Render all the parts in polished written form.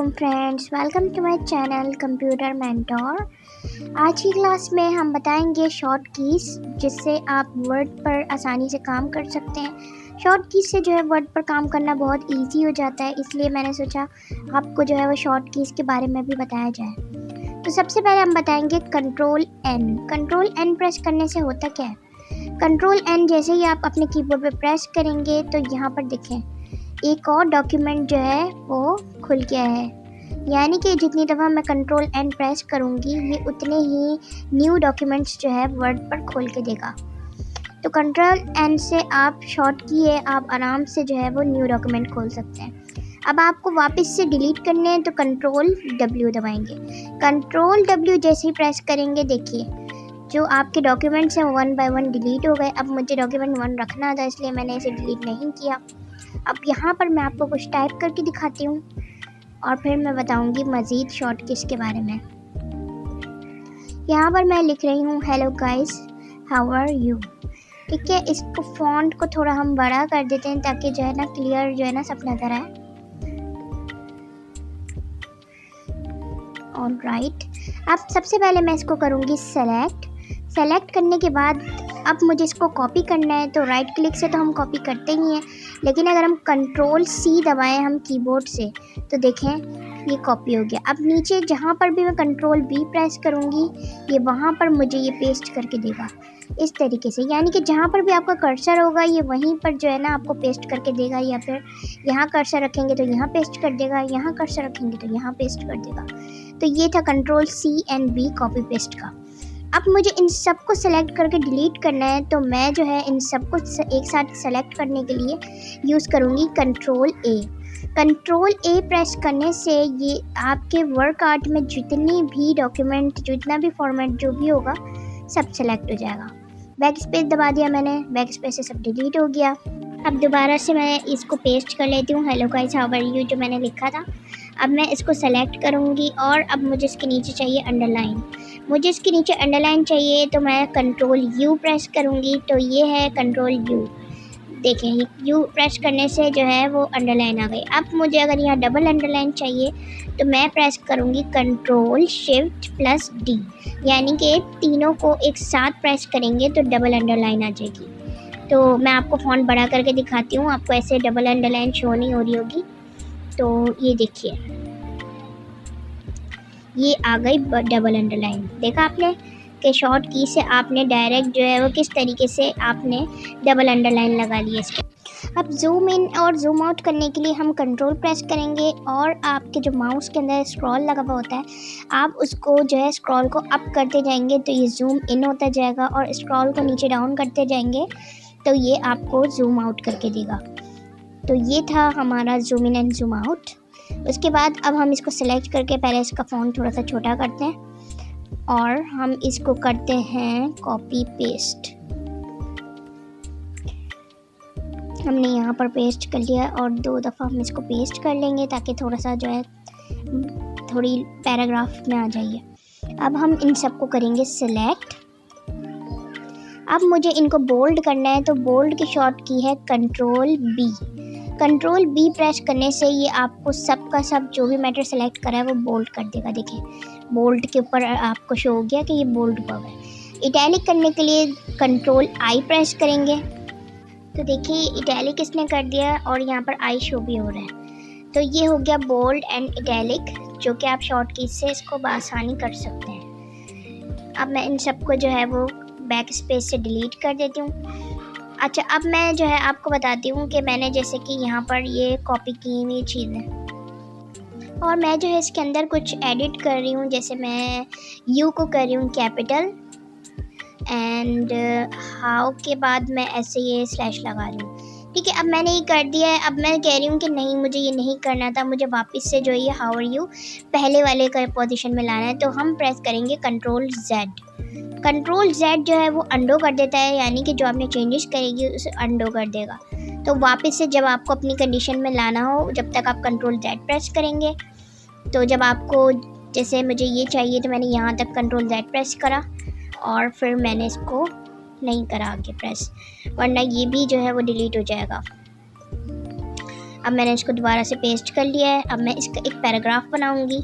वालेकुम friends, welcome to my channel Computer Mentor. आज की क्लास में हम बताएंगे शॉर्ट कीज़ जिससे आप वर्ड पर आसानी से काम कर सकते हैं। शॉर्ट कीज़ से जो है वर्ड पर काम करना बहुत इजी हो जाता है, इसलिए मैंने सोचा आपको जो है वो शॉर्ट कीज़ के बारे में भी बताया जाए। तो सबसे पहले हम बताएंगे control N. Control N press करने से होता क्या है? कंट्रोल एन जैसे ही आप अपने कीबोर्ड पर प्रेस करेंगे तो यहाँ पर देखें एक और डॉक्यूमेंट जो है वो खुल गया है, यानी कि जितनी दफ़ा मैं कंट्रोल एन प्रेस करूँगी ये उतने ही न्यू डॉक्यूमेंट्स जो है वर्ड पर खोल के देगा। तो कंट्रोल एन से आप शॉर्ट की है, आप आराम से जो है वो न्यू डॉक्यूमेंट खोल सकते हैं। अब आपको वापस से डिलीट करने हैं तो कंट्रोल डब्ल्यू दबाएंगे। कंट्रोल डब्ल्यू जैसे ही प्रेस करेंगे देखिए जो आपके डॉक्यूमेंट्स हैं वन बाय वन डिलीट हो गए। अब मुझे डॉक्यूमेंट 1 रखना था इसलिए मैंने इसे डिलीट नहीं किया। अब यहाँ पर मैं आपको कुछ टाइप करके दिखाती हूँ और फिर मैं बताऊँगी मज़ीद शॉर्ट कीज़ के बारे में। यहाँ पर मैं लिख रही हूँ hello guys how are you. ठीक है, इसको फॉन्ट को थोड़ा हम बड़ा कर देते हैं ताकि जो है ना क्लियर जो है ना सब नज़र आए। ऑलराइट, अब सबसे पहले मैं इसको करूँगी सेलेक्ट करने के बाद अब मुझे इसको कॉपी करना है। तो राइट क्लिक से तो हम कॉपी करते ही हैं, लेकिन अगर हम कंट्रोल सी दबाएं हम कीबोर्ड से तो देखें ये कॉपी हो गया। अब नीचे जहाँ पर भी मैं कंट्रोल बी प्रेस करूँगी ये वहाँ पर मुझे ये पेस्ट करके देगा इस तरीके से, यानी कि जहाँ पर भी आपका कर्सर होगा ये वहीं पर जो है ना आपको पेस्ट करके देगा, या फिर यहाँ कर्सर रखेंगे तो यहाँ पेस्ट कर देगा, यहाँ कर्सर रखेंगे तो यहाँ पेस्ट कर देगा। तो ये था control C and V copy paste का। अब मुझे इन सबको सेलेक्ट करके डिलीट करना है, तो मैं जो है इन सबको एक साथ सेलेक्ट करने के लिए यूज़ करूँगी कंट्रोल ए। कंट्रोल ए प्रेस करने से ये आपके वर्क आर्ट में जितनी भी डॉक्यूमेंट, जितना भी फॉर्मेट जो भी होगा सब सेलेक्ट हो जाएगा। बैक स्पेस दबा दिया मैंने, बैक स्पेस से सब डिलीट हो गया। अब दोबारा से मैं इसको पेस्ट कर लेती हूँ hello guys how are you जो मैंने लिखा था। अब मैं इसको सेलेक्ट करूँगी और अब मुझे इसके नीचे चाहिए अंडरलाइन। मुझे इसके नीचे अंडरलाइन चाहिए तो मैं कंट्रोल यू प्रेस करूँगी, तो ये है कंट्रोल यू। देखें यू प्रेस करने से जो है वो अंडरलाइन आ गई। अब मुझे अगर यहाँ डबल अंडरलाइन चाहिए तो मैं प्रेस करूँगी कंट्रोल शिफ्ट प्लस डी, यानी कि तीनों को एक साथ प्रेस करेंगे तो डबल अंडरलाइन आ जाएगी। तो मैं आपको फ़ॉन्ट बड़ा करके दिखाती हूँ, आपको ऐसे डबल अंडरलाइन शो नहीं हो रही होगी। तो ये देखिए ये आ गई डबल अंडरलाइन। देखा आपने कि शॉर्ट की से आपने डायरेक्ट जो है वो किस तरीके से आपने डबल अंडरलाइन लगा ली है इसको। अब जूम इन और जूम आउट करने के लिए हम कंट्रोल प्रेस करेंगे और आपके जो माउस के अंदर स्क्रॉल लगा हुआ होता है आप उसको जो है स्क्रॉल को अप करते जाएंगे तो ये जूम इन होता जाएगा, और स्क्रॉल को नीचे डाउन करते जाएंगे तो ये आपको जूम आउट करके देगा। तो ये था हमारा zoom in and zoom out. उसके बाद अब हम इसको सेलेक्ट करके पहले इसका फ़ॉन्ट थोड़ा सा छोटा करते हैं और हम इसको करते हैं कॉपी पेस्ट। हमने यहाँ पर पेस्ट कर लिया और 2 दफ़ा हम इसको पेस्ट कर लेंगे ताकि थोड़ा सा जो है थोड़ी पैराग्राफ में आ जाइए। अब हम इन सबको करेंगे सेलेक्ट। अब मुझे इनको बोल्ड करना है, तो बोल्ड की शॉर्ट की है control B. Control B press करने से ये आपको सब का सब जो भी मैटर सेलेक्ट करा है वो बोल्ड कर देगा। देखिए बोल्ड के ऊपर आपको शो हो गया कि ये बोल्ड हुआ है। इटैलिक करने के लिए कंट्रोल आई प्रेस करेंगे तो देखिए इटैलिक इसने कर दिया और यहाँ पर आई शो भी हो रहा है। तो ये हो गया बोल्ड एंड इटैलिक, जो कि आप शॉर्ट की से इसको बआसानी कर सकते हैं। अब मैं इन सबको जो है वो बैक स्पेस से डिलीट कर देती हूँ। अच्छा, अब मैं जो है आपको बताती हूँ कि मैंने जैसे कि यहाँ पर ये कॉपी की हुई चीज़ें और मैं जो है इसके अंदर कुछ एडिट कर रही हूँ। जैसे मैं यू को कर रही हूँ कैपिटल एंड हाउ के बाद मैं ऐसे ये स्लैश लगा रही हूँ। ठीक है, अब मैंने ये कर दिया है। अब मैं कह रही हूँ कि नहीं मुझे ये नहीं करना था, मुझे वापस से जो ये हाउ आर यू पहले वाले का पोजीशन में लाना है। तो हम प्रेस करेंगे कंट्रोल जेड। कंट्रोल जेड जो है वो अंडो कर देता है, यानी कि जो आपने चेंजेस करेगी उसे अंडो कर देगा। तो वापस से जब आपको अपनी कंडीशन में लाना हो जब तक आप कंट्रोल जेड प्रेस करेंगे, तो जब आपको जैसे मुझे ये चाहिए तो मैंने यहाँ तक कंट्रोल जेड प्रेस करा और फिर मैंने इसको नहीं करा आगे प्रेस, वरना ये भी जो है वो डिलीट हो जाएगा। अब मैंने इसको दोबारा से पेस्ट कर लिया है। अब मैं इसका एक पैराग्राफ बनाऊंगी।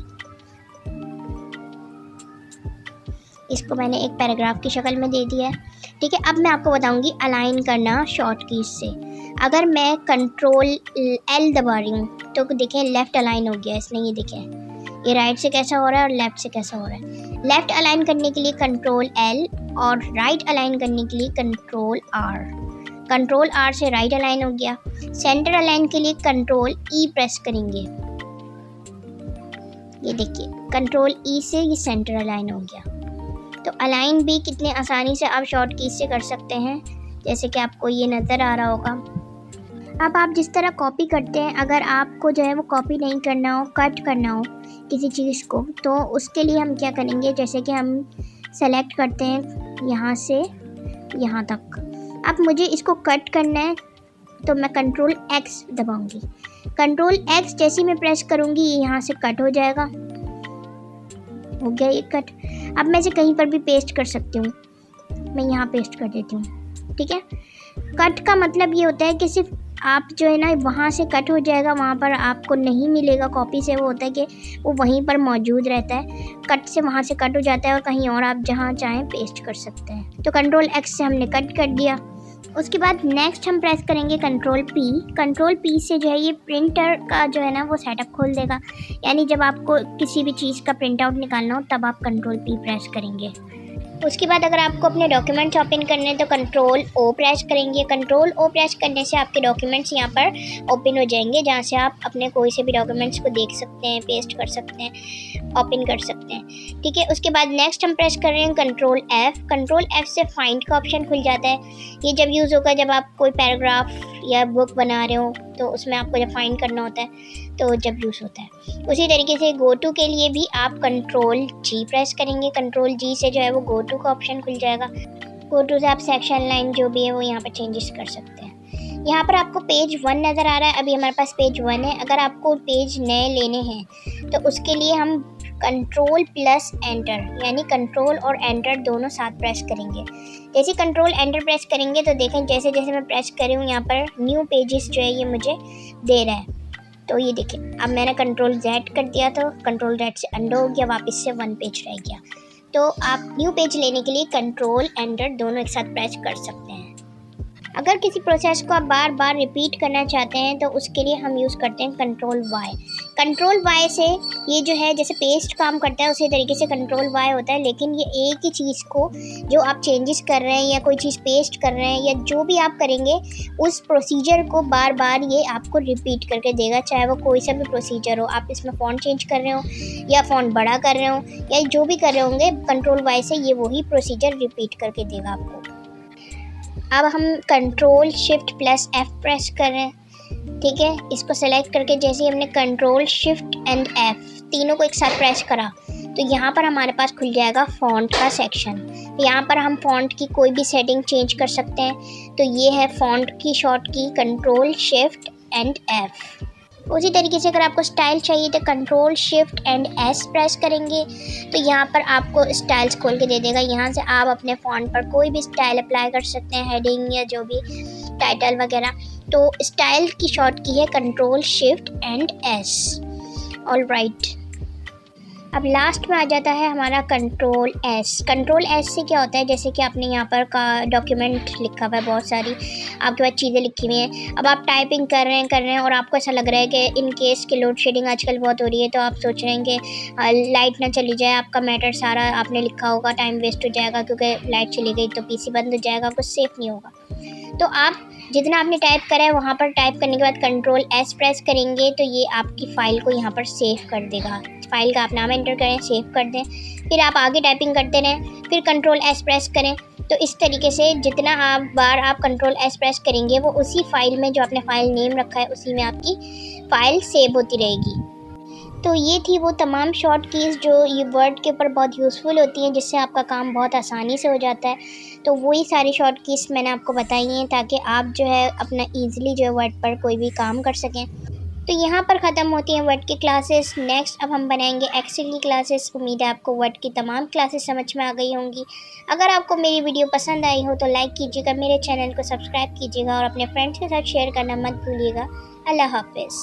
इसको मैंने एक पैराग्राफ की शक्ल में दे दिया है, ठीक है। अब मैं आपको बताऊंगी अलाइन करना शॉर्ट कीज से। अगर मैं कंट्रोल एल दबा रही हूँ तो देखें लेफ़्ट अलाइन हो गया इसने, ये देखें ये राइट से कैसा हो रहा है और लेफ़्ट से कैसा हो रहा है। लेफ़्ट अलाइन करने के लिए कंट्रोल एल और राइट अलाइन करने के लिए कंट्रोल आर। कंट्रोल आर से राइट अलाइन हो गया। सेंटर अलाइन के लिए कंट्रोल ई प्रेस करेंगे, ये देखिए कंट्रोल ई से ये सेंटर अलाइन हो गया। तो अलाइन भी कितने आसानी से आप शॉर्ट कीज से कर सकते हैं, जैसे कि आपको ये नज़र आ रहा होगा। अब आप जिस तरह कॉपी करते हैं, अगर आपको जो है वो कॉपी नहीं करना हो, कट करना हो किसी चीज़ को, तो उसके लिए हम क्या करेंगे, जैसे कि हम सेलेक्ट करते हैं यहाँ से यहाँ तक। अब मुझे इसको कट करना है तो मैं कंट्रोल एक्स दबाऊंगी। कंट्रोल एक्स जैसे मैं प्रेस करूँगी ये यहाँ से कट हो जाएगा, हो गया ये कट। अब मैं इसे कहीं पर भी पेस्ट कर सकती हूँ, मैं यहाँ पेस्ट कर देती हूँ, ठीक है। कट का मतलब ये होता है कि सिर्फ आप जो है ना वहाँ से कट हो जाएगा, वहाँ पर आपको नहीं मिलेगा कॉपी से। वो होता है कि वो वहीं पर मौजूद रहता है, कट से वहाँ से कट हो जाता है और कहीं और आप जहाँ चाहें पेस्ट कर सकते हैं। तो कंट्रोल एक्स से हमने कट कर दिया। उसके बाद नेक्स्ट हम प्रेस करेंगे कंट्रोल पी। कंट्रोल पी से जो है ये प्रिंटर का जो है ना वो सेटअप खोल देगा, यानी जब आपको किसी भी चीज़ का प्रिंट आउट निकालना हो तब आप कंट्रोल पी प्रेस करेंगे। उसके बाद अगर आपको अपने डॉक्यूमेंट्स ओपन करने हैं तो कंट्रोल ओ प्रेस करेंगे। कंट्रोल ओ प्रेस करने से आपके डॉक्यूमेंट्स यहाँ पर ओपन हो जाएंगे, जहाँ से आप अपने कोई से भी डॉक्यूमेंट्स को देख सकते हैं, पेस्ट कर सकते हैं, ओपन कर सकते हैं, ठीक है। उसके बाद नेक्स्ट हम प्रेस कर रहे हैं कंट्रोल एफ़। कंट्रोल एफ़ से फाइंड का ऑप्शन खुल जाता है। ये जब यूज़ होगा जब आप कोई पैराग्राफ या बुक बना रहे हो तो उसमें आपको जब फाइंड करना होता है तो जब यूज़ होता है। उसी तरीके से गो टू के लिए भी आप कंट्रोल जी प्रेस करेंगे। कंट्रोल जी से जो है वो गो टू का ऑप्शन खुल जाएगा। गो टू से आप सेक्शन लाइन जो भी है वो यहाँ पर चेंजेस कर सकते हैं। यहाँ पर आपको पेज 1 नज़र आ रहा है, अभी हमारे पास पेज 1 है। अगर आपको पेज नए लेने हैं तो उसके लिए हम कंट्रोल प्लस एंटर, यानी कंट्रोल और एंटर दोनों साथ प्रेस करेंगे। जैसे कंट्रोल एंटर प्रेस करेंगे तो देखें जैसे जैसे मैं प्रेस कर रही हूँ यहाँ पर न्यू पेजेस जो है ये मुझे दे रहा है। तो ये देखिए अब मैंने कंट्रोल जेड कर दिया तो कंट्रोल जेड से अंडो हो गया, वापस से 1 पेज रह गया। तो आप न्यू पेज लेने के लिए कंट्रोल एंटर दोनों एक साथ प्रेस कर सकते हैं। अगर किसी प्रोसेस को आप बार बार रिपीट करना चाहते हैं तो उसके लिए हम यूज़ करते हैं कंट्रोल वाई। कंट्रोल वाई से ये जो है जैसे पेस्ट काम करता है उसी तरीके से कंट्रोल वाई होता है, लेकिन ये एक ही चीज़ को जो आप चेंजेस कर रहे हैं या कोई चीज़ पेस्ट कर रहे हैं या जो भी आप करेंगे उस प्रोसीजर को बार बार ये आपको रिपीट करके देगा, चाहे वो कोई सा भी प्रोसीजर हो। आप इसमें फ़ॉन्ट चेंज कर रहे हो या फ़ॉन्ट बड़ा कर रहे हो या जो भी कर रहे होंगे, कंट्रोल वाई से ये वही प्रोसीजर रिपीट करके देगा आपको। अब हम control shift plus F press कर रहे हैं, ठीक है। इसको सेलेक्ट करके जैसे हमने कंट्रोल शिफ्ट एंड एफ तीनों को एक साथ प्रेस करा तो यहाँ पर हमारे पास खुल जाएगा फ़ॉन्ट का सेक्शन। यहाँ पर हम फ़ॉन्ट की कोई भी सेटिंग चेंज कर सकते हैं। तो ये है फ़ॉन्ट की शॉर्ट की कंट्रोल शिफ्ट एंड एफ। उसी तरीके से अगर आपको स्टाइल चाहिए तो control shift and S press करेंगे तो यहाँ पर आपको स्टाइल्स खोल के दे देगा। यहाँ से आप अपने फ़ॉन्ट पर कोई भी स्टाइल अप्लाई कर सकते हैं, हेडिंग या जो भी टाइटल वगैरह। तो स्टाइल की शॉर्ट की है control shift and S. All right, अब लास्ट में आ जाता है हमारा कंट्रोल एस। कंट्रोल एस से क्या होता है, जैसे कि आपने यहाँ पर का डॉक्यूमेंट लिखा हुआ है, बहुत सारी आपके पास चीज़ें लिखी हुई हैं। अब आप टाइपिंग कर रहे हैं और आपको ऐसा लग रहा है कि इन केस की लोड शेडिंग आजकल बहुत हो रही है, तो आप सोच रहे हैं कि लाइट ना चली जाए, आपका मैटर सारा आपने लिखा होगा टाइम वेस्ट हो जाएगा, क्योंकि लाइट चली गई तो पीसी बंद हो जाएगा, कुछ सेफ नहीं होगा। तो आप जितना आपने टाइप करा है वहाँ पर टाइप करने के बाद कंट्रोल एस प्रेस करेंगे तो ये आपकी फ़ाइल को यहाँ पर सेव कर देगा। फाइल का आप नाम एंटर करें, सेव कर दें, फिर आप आगे टाइपिंग करते रहें, फिर कंट्रोल एस प्रेस करें। तो इस तरीके से जितना आप कंट्रोल एस प्रेस करेंगे वो उसी फाइल में जो आपने फाइल नेम रखा है उसी में आपकी फ़ाइल सेव होती रहेगी। तो ये थी वो तमाम शॉर्ट कीज़ जो ये वर्ड के ऊपर बहुत यूज़फुल होती हैं, जिससे आपका काम बहुत आसानी से हो जाता है। तो वही सारी शॉर्ट कीज़ मैंने आपको बताई हैं ताकि आप जो है अपना ईज़िली जो है वर्ड पर कोई भी काम कर सकें। तो यहाँ पर ख़त्म होती हैं वर्ड की क्लासेस। नेक्स्ट अब हम बनाएंगे एक्सेल की क्लासेस। उम्मीद है आपको वर्ड की तमाम क्लासेस समझ में आ गई होंगी। अगर आपको मेरी वीडियो पसंद आई हो तो लाइक कीजिएगा, मेरे चैनल को सब्सक्राइब कीजिएगा और अपने फ्रेंड्स के साथ शेयर करना मत भूलिएगा। अल्लाह हाफिज़।